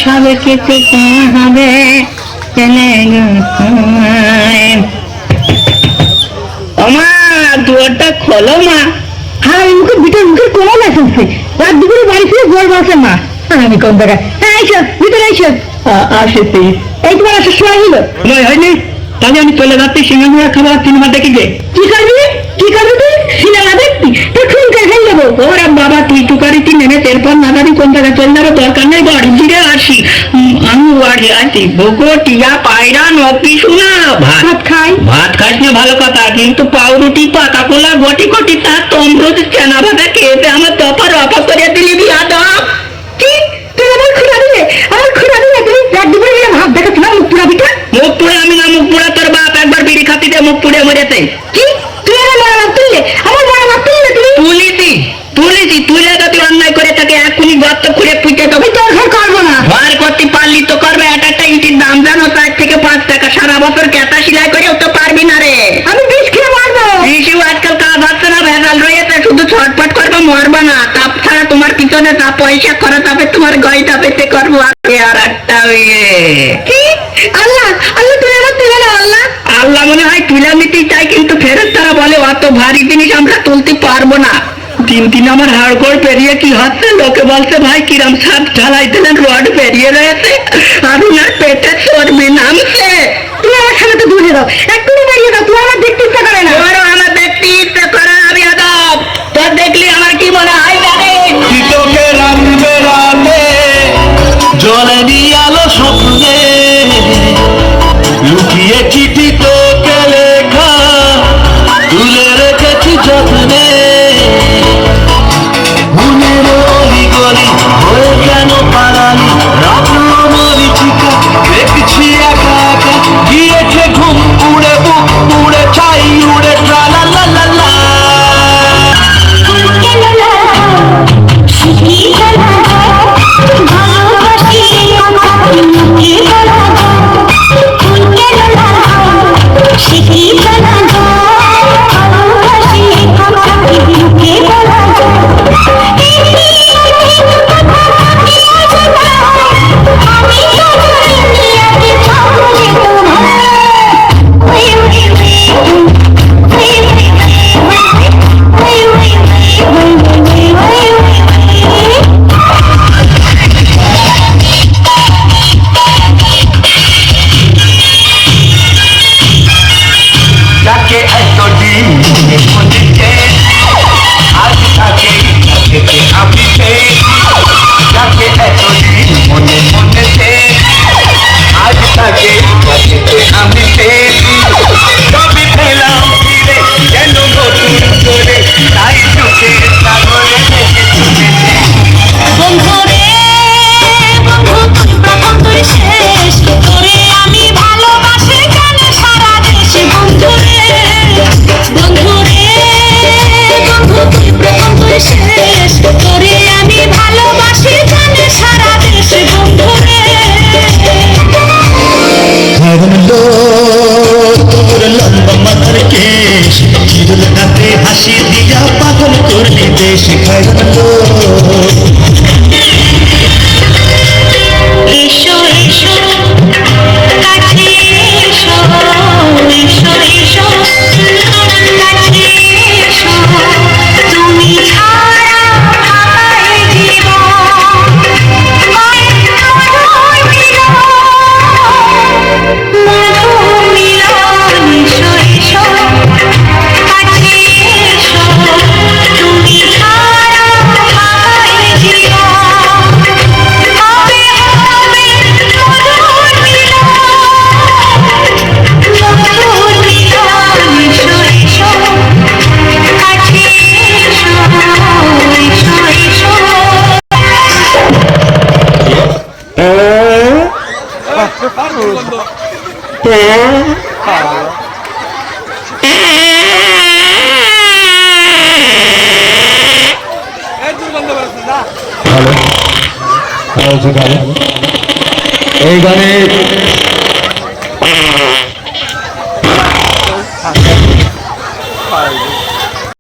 সব কিছু হবে মা, দুয়ারটা খোলো মা। হ্যাঁ মুখে ভিতরে মুখের কোমল আসছে, রাত দুপুরে বাড়ি ফিরে গোল বসে মা। আমি কোন জায়গায়? হ্যাঁ এসো ভিতরে এসো। আসেছি, এই তোমার আসার সময় হলো হয়নি? তাহলে আমি চলে যাচ্ছি সিঙ্গাপুরের খাবার সিনেমা দেখি যে। কি করবি? কি করবি তুই? সিনেমা দেখবি? তুই খুনকে খেয়ে যাবো। ওরা বাবা তুই টুকারিতে নেমে এরপর না জানি কোন জায়গায় চলে যাবো, দরকার নেই বাড়ি ফিরে আসি। আমি বাড়ি আসি ভোগো টিয়া পায়রা নকি শোনা ভাত খাই। ভাত খাস না ভালো কথা, কিন্তু পাউরুটি পাতা কোলা গটি গটি তার তম্রত চেনা ভাতা খেয়েছে আমার তপা রপা করে দিলি বিয়াদব। কি তুই আমার খুঁড়া দিলে? আমার খুঁড়া দিলে তুই রাত দুপুরে ভাত দেখাচ্ছ না? মুখ পুরা পিঠা? মুখ পুরা আমি না, মুখ পুরা তোর বাপ একবার বিড়ি খাতি দিয়ে মুখ পুড়ে মরেছে। কি তুই আমার মরা ভাত তুললে? আমার মরা ভাত তুললে তুই? তুলেছি তুলে যদি অন্যায় করে থাকে এখনই গর্ত খুঁড়ে পুঁতে তবে তোর ঘর করবো না। ঘর করতে পারলি তো করবে, একটা ইটির দাম জানো 4 থেকে 5 টাকা, সারা বছর কেতা সিলাই করেও তো পারবি না রে। আমি বিষ খেয়ে মারবো। বিষও আজকাল কাজ হচ্ছে না, ভেজাল রয়েছে, শুধু ছটপট করবো, মরবো না। তাপ ছাড়া তোমার পিছনে তা পয়সা খরচ হবে, তোমার গয়টা পেতে করবো। আর একটা কি আল্লাহ আল্লাহ তুলে না, তুলে না আল্লাহ। আল্লাহ মনে হয় তুলে নিতেই চাই, কিন্তু ফেরত তারা বলে অত ভারী জিনিস আমরা তুলতে পারবো না। দিন আমার হাড়গোড় পেরিয়ে কি হচ্ছে, লোকে বলছে ভাই কিরম সাপ ঢালাই দিলেন, রড পেরিয়ে রয়েছে আর উনার পেটে চর্বি নামছে। তুমি আমার সামনে তো দূরে দাও, একটু বেরিয়ে দাও, তুই আমার দেখতে ইচ্ছা করে না। তোরও আমার দেখতে ইচ্ছা করে না বিয়াদব, তোর দেখলি আমার কি মনে হয় জানে? তোকে রাখবে রাতে জলে নিয়ে আলো স্বপ্নে, লুকিয়ে চিঠি তোকে লেখা তুলে রেখেছি যত্নে। মনের অলি গলি হয়ে কেন পালালি, রাখলো মরিচিকা দেখছি একা একা, গিয়েছে ঘুম উড়ে বুক উড়ে চাই উড়ে ট্রালা লা লা লা। হাসি দিয়া পাগল করলি দেশ খাই। এসো এসো কাছে এসো, এসো এসো কাছে এসো, তুমি ছাড়া আমার জীবন মধুর মিলন, মধুর মিলন। এসো এসো কাছে এসো, তুমি ছাড়া আমার জীবন হবে হবে মধুর মিলন, মধুর মিলন। এসো এসো কাছে এসো, এসো এসো। এই গানে